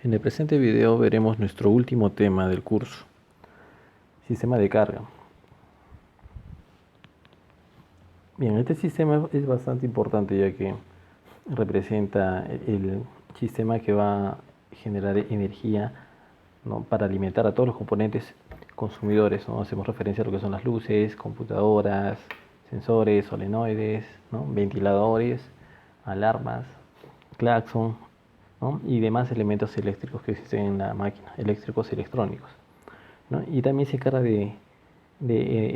En el presente video veremos nuestro último tema del curso, sistema de carga. Bien, este sistema es bastante importante ya que representa el sistema que va a generar energía, ¿no?, para alimentar a todos los componentes consumidores, ¿no? Hacemos referencia a lo que son las luces, computadoras, sensores, solenoides, ¿no?, ventiladores, alarmas, claxon, ¿no?, y demás elementos eléctricos que existen en la máquina, eléctricos y electrónicos, ¿no? Y también se encarga de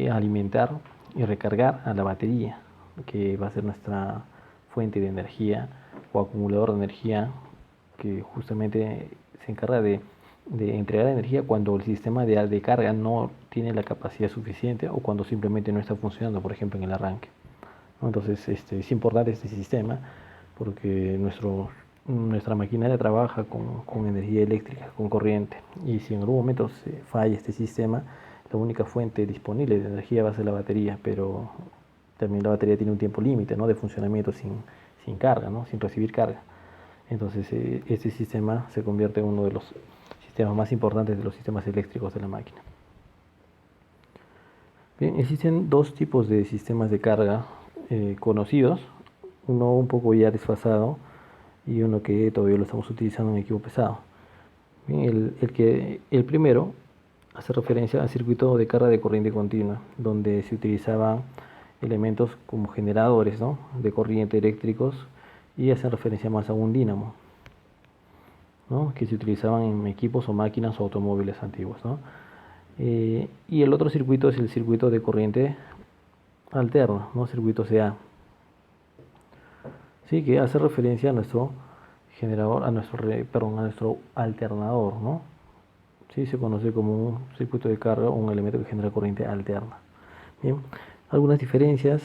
alimentar y recargar a la batería, que va a ser nuestra fuente de energía o acumulador de energía, que justamente se encarga de entregar energía cuando el sistema de carga no tiene la capacidad suficiente o cuando simplemente no está funcionando, por ejemplo en el arranque, ¿no? Entonces es importante este sistema porque nuestra maquinaria trabaja con energía eléctrica, con corriente, y si en algún momento se falla este sistema, la única fuente disponible de energía va a ser la batería, pero también la batería tiene un tiempo límite, ¿no?, de funcionamiento sin carga, ¿no?, sin recibir carga. Entonces este sistema se convierte en uno de los sistemas más importantes de los sistemas eléctricos de la máquina. Bien, existen dos tipos de sistemas de carga conocidos, uno un poco ya desfasado y uno que todavía lo estamos utilizando en equipo pesado. Bien, el primero hace referencia al circuito de carga de corriente continua, donde se utilizaban elementos como generadores, ¿no?, de corriente eléctricos, y hacen referencia más a un dínamo, ¿no?, que se utilizaban en equipos o máquinas o automóviles antiguos, ¿no? Y el otro circuito es el circuito de corriente alterna, ¿no?, circuito CA, ¿sí?, que hace referencia a nuestro generador, a nuestro alternador, ¿no? Sí, se conoce como un circuito de carga o un elemento que genera corriente alterna. Bien, algunas diferencias.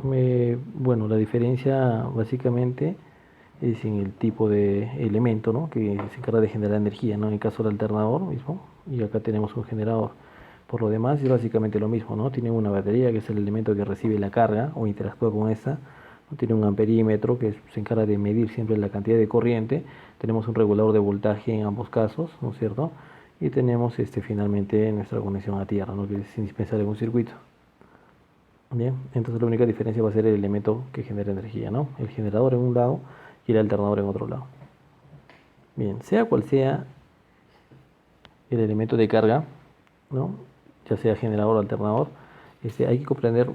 Bueno, la diferencia básicamente es en el tipo de elemento, ¿no?, que se encarga de generar energía, ¿no?, en el caso del alternador mismo, y acá tenemos un generador. Por lo demás es básicamente lo mismo, ¿no? Tiene una batería, que es el elemento que recibe la carga o interactúa con esta, ¿no? Tiene un amperímetro que se encarga de medir siempre la cantidad de corriente. Tenemos un regulador de voltaje en ambos casos, ¿no es cierto? Y tenemos finalmente nuestra conexión a tierra, ¿no?, que es indispensable en un circuito. Bien, entonces la única diferencia va a ser el elemento que genera energía, ¿no? El generador en un lado y el alternador en otro lado. Bien, sea cual sea el elemento de carga, ¿no?, ya sea generador o alternador, hay que comprender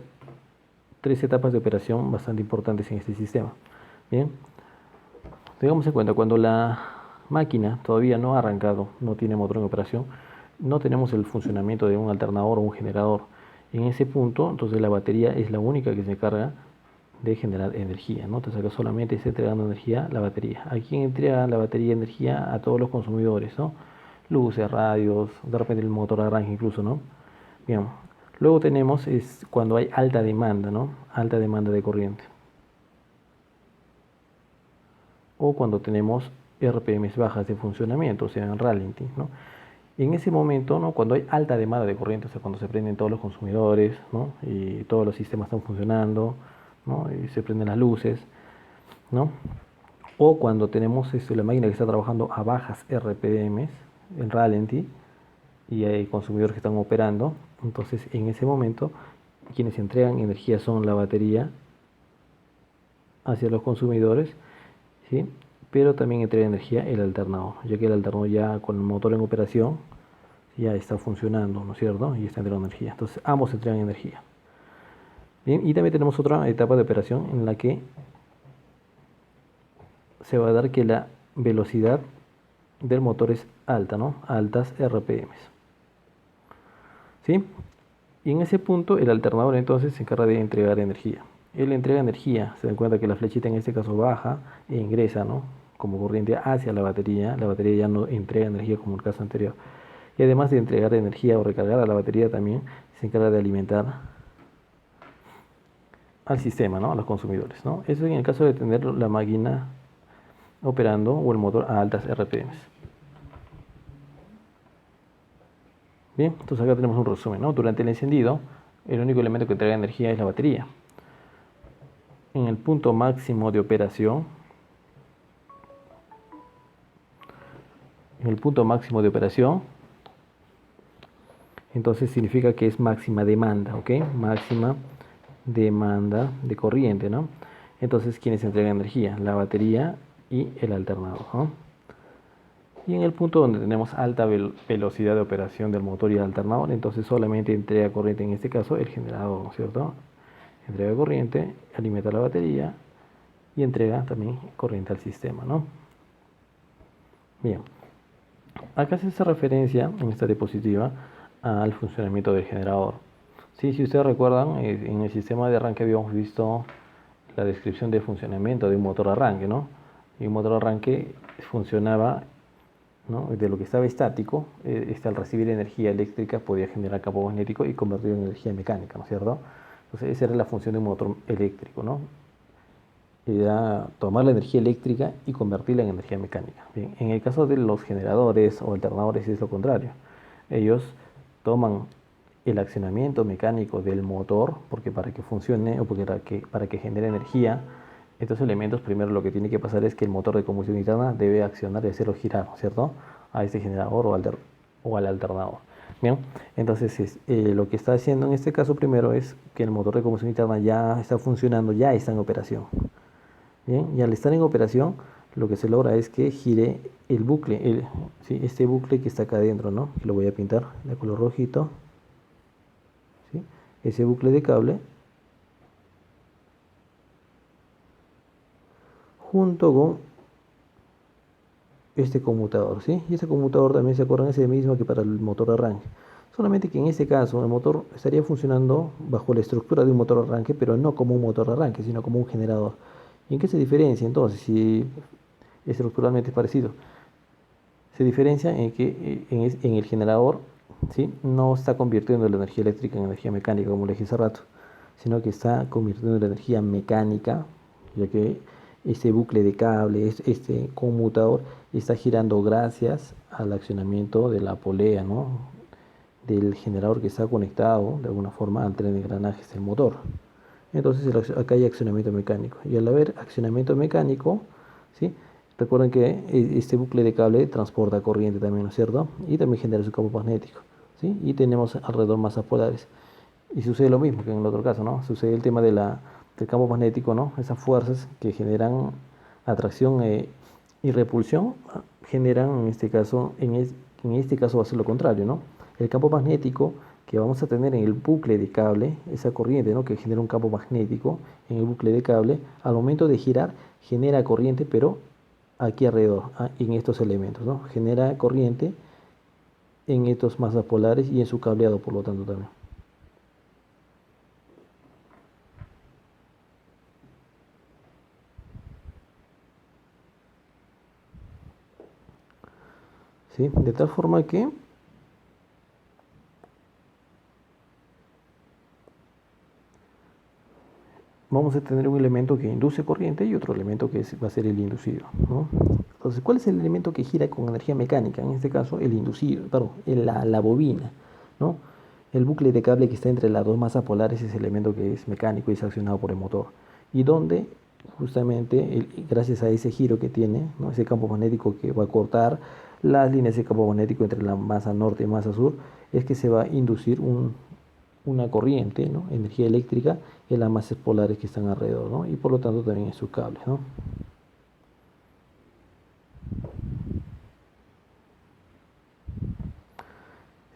tres etapas de operación bastante importantes en este sistema. Bien, tengamos en cuenta, cuando la máquina todavía no ha arrancado, no tiene motor en operación, no tenemos el funcionamiento de un alternador o un generador. En ese punto, entonces la batería es la única que se encarga de generar energía, ¿no? Entonces acá solamente está entregando energía la batería. ¿A quién entrega la batería energía? A todos los consumidores, ¿no? Luces, radios, de repente el motor de arranque incluso, ¿no? Bien, luego tenemos cuando hay alta demanda, ¿no? Alta demanda de corriente. O cuando tenemos RPMs bajas de funcionamiento, o sea, en ralentí, ¿no? En ese momento, ¿no?, cuando hay alta demanda de corriente, o sea, cuando se prenden todos los consumidores, ¿no?, y todos los sistemas están funcionando, ¿no?, y se prenden las luces, ¿no?, o cuando tenemos la máquina que está trabajando a bajas RPMs, en ralentí, y hay consumidores que están operando, entonces en ese momento quienes entregan energía son la batería hacia los consumidores, ¿sí?, pero también entrega energía el alternador, ya que el alternador ya con el motor en operación ya está funcionando, ¿no es cierto?, y está entregando energía. Entonces ambos entregan energía. Bien, y también tenemos otra etapa de operación en la que se va a dar que la velocidad del motor es alta, ¿no?, altas RPMs, ¿sí? Y en ese punto el alternador entonces se encarga de entregar energía. Él entrega energía, se dan cuenta que la flechita en este caso baja e ingresa, ¿no?, como corriente hacia la batería ya no entrega energía como el caso anterior. Y además de entregar energía o recargar a la batería, también se encarga de alimentar al sistema, ¿no?, a los consumidores, ¿no? Eso en el caso de tener la máquina operando o el motor a altas RPMs. Bien, entonces acá tenemos un resumen, ¿no? Durante el encendido, el único elemento que entrega energía es la batería. En el punto máximo de operación, en el punto máximo de operación, entonces significa que es máxima demanda, ¿ok? Máxima demanda de corriente, ¿no? Entonces, ¿quiénes entregan energía? La batería y el alternador, ¿no? Y en el punto donde tenemos alta velocidad de operación del motor y el alternador, entonces solamente entrega corriente, en este caso el generador, ¿no es cierto? Entrega corriente, alimenta la batería y entrega también corriente al sistema, ¿no? Bien, acá se hace referencia en esta diapositiva al funcionamiento del generador. Sí, si ustedes recuerdan, en el sistema de arranque habíamos visto la descripción de funcionamiento de un motor arranque, ¿no? Y un motor arranque funcionaba, ¿no? De lo que estaba estático, al recibir energía eléctrica podía generar campo magnético y convertirlo en energía mecánica, ¿no es cierto? Entonces esa era la función de un motor eléctrico, ¿no? Era tomar la energía eléctrica y convertirla en energía mecánica. Bien, en el caso de los generadores o alternadores es lo contrario. Ellos toman el accionamiento mecánico del motor, porque para que funcione o para que genere energía, estos elementos primero lo que tiene que pasar es que el motor de combustión interna debe accionar y hacerlo girar, ¿cierto? A este generador o al alternador. Bien, entonces lo que está haciendo en este caso primero es que el motor de combustión interna ya está funcionando, ya está en operación. Bien, y al estar en operación, lo que se logra es que gire el bucle, ¿sí? Este bucle que está acá adentro, ¿no? Que lo voy a pintar de color rojito, ¿sí? Ese bucle de cable junto con este conmutador, ¿sí? Y ese conmutador también, se acuerdan, es el mismo que para el motor de arranque. Solamente que en este caso el motor estaría funcionando bajo la estructura de un motor de arranque, pero no como un motor de arranque, sino como un generador. ¿Y en qué se diferencia entonces? Si estructuralmente es parecido. Se diferencia en que en el generador, ¿sí? No está convirtiendo la energía eléctrica en energía mecánica, como le dije hace rato, sino que está convirtiendo la energía mecánica, ya que este bucle de cable, este conmutador, está girando gracias al accionamiento de la polea, ¿no? Del generador que está conectado de alguna forma al tren de engranajes del motor. Entonces acá hay accionamiento mecánico, y al haber accionamiento mecánico, ¿sí? Recuerden que este bucle de cable transporta corriente también, ¿no es cierto? Y también genera su campo magnético, ¿sí? Y tenemos alrededor masas polares. Y sucede lo mismo que en el otro caso, ¿no? Sucede el tema del campo magnético, ¿no? Esas fuerzas que generan atracción y repulsión generan, en este caso va a ser lo contrario, ¿no? El campo magnético que vamos a tener en el bucle de cable, esa corriente, ¿no? Que genera un campo magnético en el bucle de cable, al momento de girar genera corriente, pero aquí alrededor, en estos elementos, ¿no? Genera corriente en estos masas polares y en su cableado, por lo tanto, también. ¿Sí? De tal forma que vamos a tener un elemento que induce corriente y otro elemento que va a ser el inducido, ¿no? Entonces, ¿cuál es el elemento que gira con energía mecánica? En este caso, el inducido, perdón, la bobina, ¿no? El bucle de cable que está entre las dos masas polares es el elemento que es mecánico y es accionado por el motor. Y donde, justamente, gracias a ese giro que tiene, ¿no? Ese campo magnético que va a cortar las líneas de campo magnético entre la masa norte y masa sur, es que se va a inducir una corriente, ¿no? Energía eléctrica en las masas polares que están alrededor, ¿no? Y por lo tanto también en sus cables, ¿no?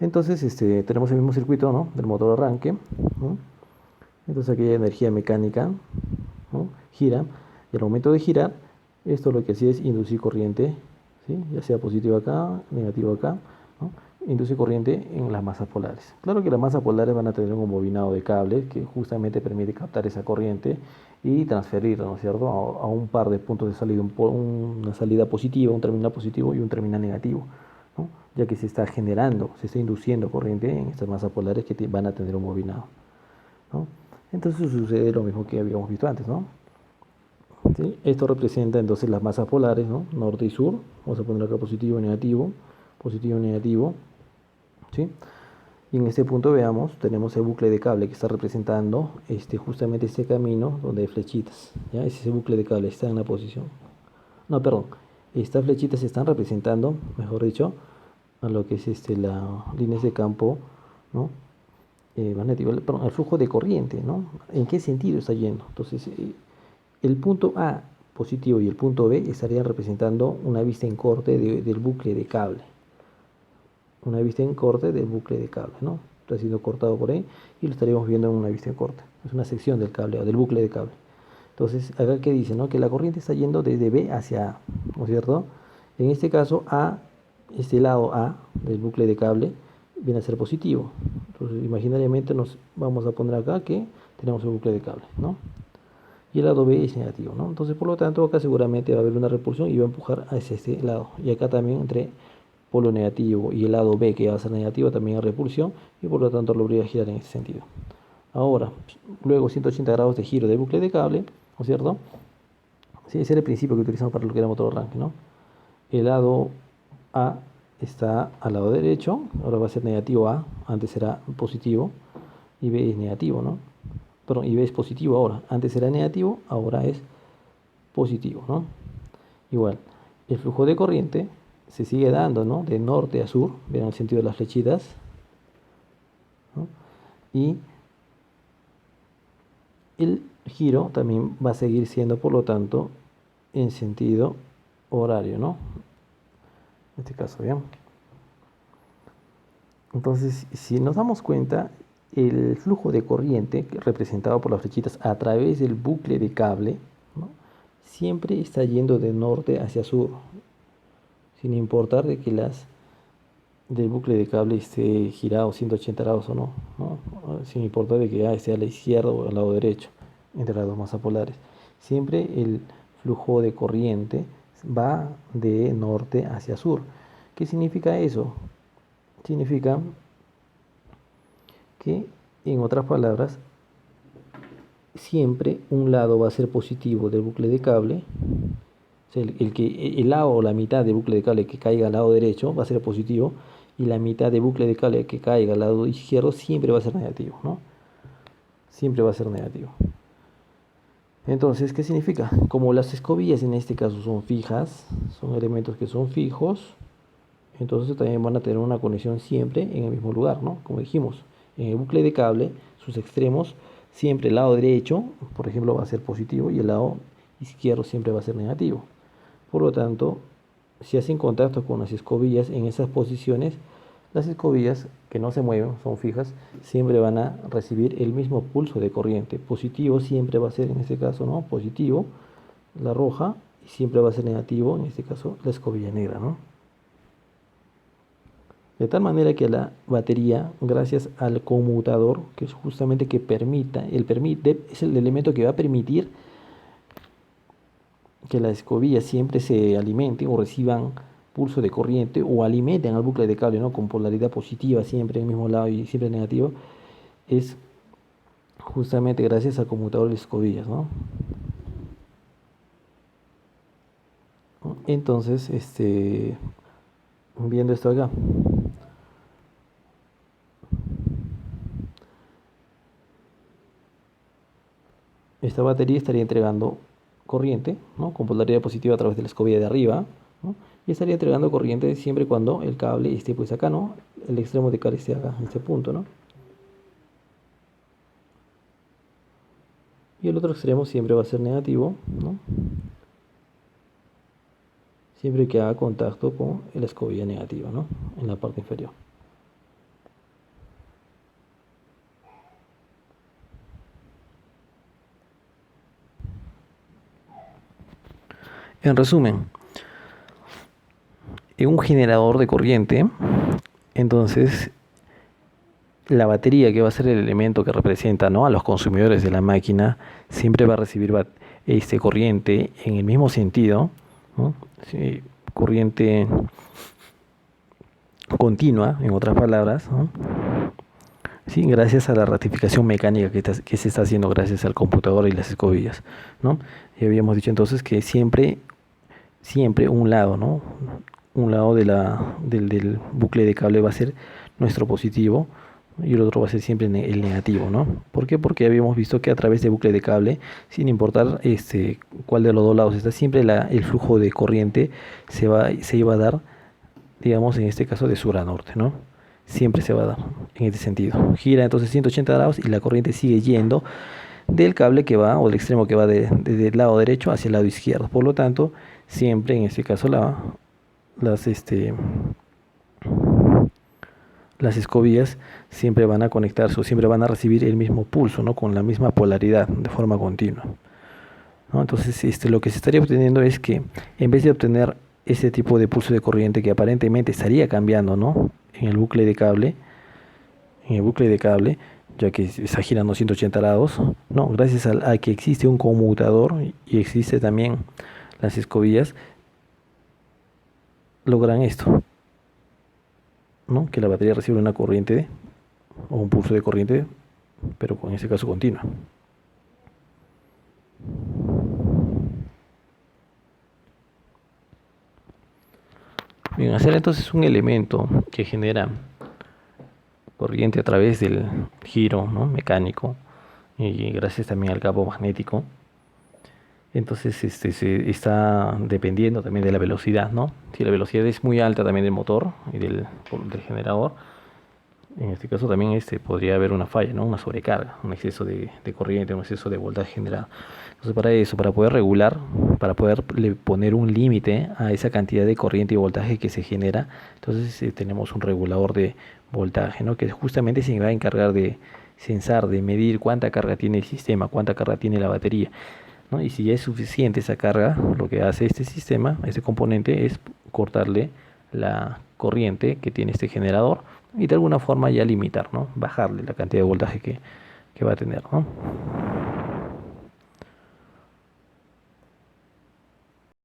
Entonces tenemos el mismo circuito, ¿no? Del motor arranque, ¿no? Entonces aquí hay energía mecánica, ¿no? Gira, y al momento de girar, esto lo que hacía es inducir corriente, ¿sí? Ya sea positivo acá, negativo acá, ¿no? Induce corriente en las masas polares. Claro que las masas polares van a tener un bobinado de cables que justamente permite captar esa corriente y transferirla, ¿no es cierto?, a un par de puntos de salida, una salida positiva, un terminal positivo y un terminal negativo, ¿no? Ya que se está generando, se está induciendo corriente en estas masas polares que van a tener un bobinado, ¿no? Entonces sucede lo mismo que habíamos visto antes, ¿no? ¿Sí? Esto representa entonces las masas polares, ¿no? Norte y sur. Vamos a poner acá positivo y negativo, positivo y negativo, ¿sí? Y en este punto veamos, tenemos el bucle de cable que está representando justamente este camino donde hay flechitas, ¿ya? Ese bucle de cable está en la posición. No, perdón. Estas flechitas están representando, mejor dicho, a lo que es la líneas de campo, ¿no? Magnético, perdón, al flujo de corriente, ¿no? ¿En qué sentido está yendo? Entonces, el punto A positivo y el punto B estarían representando una vista en corte del bucle de cable. Una vista en corte del bucle de cable, ¿no? Está siendo cortado por ahí y lo estaríamos viendo en una vista en corte. Es una sección del cable o del bucle de cable. Entonces, acá que dice, ¿no? Que la corriente está yendo desde B hacia A, ¿no es cierto? En este caso, A, este lado A del bucle de cable, viene a ser positivo. Entonces, imaginariamente nos vamos a poner acá que tenemos el bucle de cable, ¿no? Y el lado B es negativo, ¿no? Entonces, por lo tanto, acá seguramente va a haber una repulsión y va a empujar hacia este lado. Y acá también entre polo negativo y el lado B, que va a ser negativo, también hay repulsión y por lo tanto lo voy a girar en ese sentido. Ahora, luego 180 grados de giro del bucle de cable, ¿no es cierto? Sí, ese era el principio que utilizamos para lo que era motor arranque, ¿no? El lado A está al lado derecho, ahora va a ser negativo A, antes era positivo, y B es negativo, ¿no? Perdón, y B es positivo ahora, antes era negativo, ahora es positivo, ¿no? Igual, el flujo de corriente se sigue dando, ¿no? De norte a sur, vean el sentido de las flechitas, ¿no? Y el giro también va a seguir siendo, por lo tanto, en sentido horario, ¿no? En este caso, ¿bien? Entonces, si nos damos cuenta, el flujo de corriente representado por las flechitas a través del bucle de cable, ¿no? Siempre está yendo de norte hacia sur, sin importar de que del bucle de cable esté girado 180 grados o no, ¿no? Sin importar de que esté a la izquierda o al lado derecho, entre las dos masas polares. Siempre el flujo de corriente va de norte hacia sur. ¿Qué significa eso? Significa que, en otras palabras, siempre un lado va a ser positivo del bucle de cable. O sea, el lado o la mitad del bucle de cable que caiga al lado derecho va a ser positivo y la mitad del bucle de cable que caiga al lado izquierdo siempre va a ser negativo, ¿no? Siempre va a ser negativo. Entonces, ¿qué significa? Como las escobillas en este caso son fijas, son elementos que son fijos, entonces también van a tener una conexión siempre en el mismo lugar, ¿no? Como dijimos, en el bucle de cable, sus extremos, siempre el lado derecho, por ejemplo, va a ser positivo y el lado izquierdo siempre va a ser negativo. Por lo tanto, si hacen contacto con las escobillas en esas posiciones, las escobillas que no se mueven, son fijas, siempre van a recibir el mismo pulso de corriente. Positivo siempre va a ser, en este caso, ¿no? Positivo, la roja, y siempre va a ser negativo, en este caso, la escobilla negra, ¿no? De tal manera que la batería, gracias al conmutador, que es justamente que es el elemento que va a permitir que las escobillas siempre se alimenten o reciban pulso de corriente o alimenten al bucle de cable, ¿no? Con polaridad positiva siempre en el mismo lado y siempre negativo, es justamente gracias al conmutador de escobillas, ¿no? Entonces, viendo esto acá, esta batería estaría entregando corriente, ¿no? Con polaridad positiva a través de la escobilla de arriba, ¿no? Y estaría entregando corriente siempre cuando el cable esté pues acá, ¿no? El extremo de cable esté acá, en este punto, ¿no? Y el otro extremo siempre va a ser negativo, ¿no? Siempre que haga contacto con la escobilla negativa, ¿no? En la parte inferior. En resumen, en un generador de corriente, entonces la batería, que va a ser el elemento que representa, ¿no? A los consumidores de la máquina, siempre va a recibir corriente en el mismo sentido, ¿no? Sí, corriente continua, en otras palabras, ¿no? Sí, gracias a la ratificación mecánica que se está haciendo gracias al computador y las escobillas, ¿no? Y habíamos dicho entonces que siempre un lado, ¿no? Un lado del bucle de cable va a ser nuestro positivo, y el otro va a ser siempre el negativo, ¿no? ¿Por qué? Porque habíamos visto que a través de bucle de cable, sin importar cuál de los dos lados está, siempre el flujo de corriente se iba a dar, digamos, en este caso de sur a norte, ¿no? Siempre se va a dar en este sentido. Gira entonces 180 grados y la corriente sigue yendo del cable que va, o del extremo que va desde el lado derecho hacia el lado izquierdo. Por lo tanto, siempre en este caso las, este, las escobillas siempre van a conectarse o siempre van a recibir el mismo pulso, ¿no? Con la misma polaridad de forma continua, ¿no? Entonces, lo que se estaría obteniendo es que en vez de obtener ese tipo de pulso de corriente que aparentemente estaría cambiando, ¿no? En el bucle de cable, ya que está girando 180 grados, ¿no? Gracias a que existe un conmutador y existe también las escobillas, logran esto, ¿no? Que la batería recibe una corriente o un pulso de corriente, pero en este caso continua. Bien, hacer entonces un elemento que genera corriente a través del giro, ¿no? Mecánico, y gracias también al campo magnético. Entonces se está dependiendo también de la velocidad, ¿no? Si la velocidad es muy alta también del motor y del generador, en este caso también podría haber una falla, ¿no? Una sobrecarga, un exceso de corriente, un exceso de voltaje generado. Entonces para eso, para poder regular, para poder poner un límite a esa cantidad de corriente y voltaje que se genera, entonces tenemos un regulador de voltaje, ¿no? Que justamente se va a encargar de censar, de medir cuánta carga tiene el sistema, cuánta carga tiene la batería, ¿no? Y si ya es suficiente esa carga, lo que hace este sistema, este componente, es cortarle la corriente que tiene este generador y de alguna forma ya limitar, ¿no? Bajarle la cantidad de voltaje que va a tener, ¿no?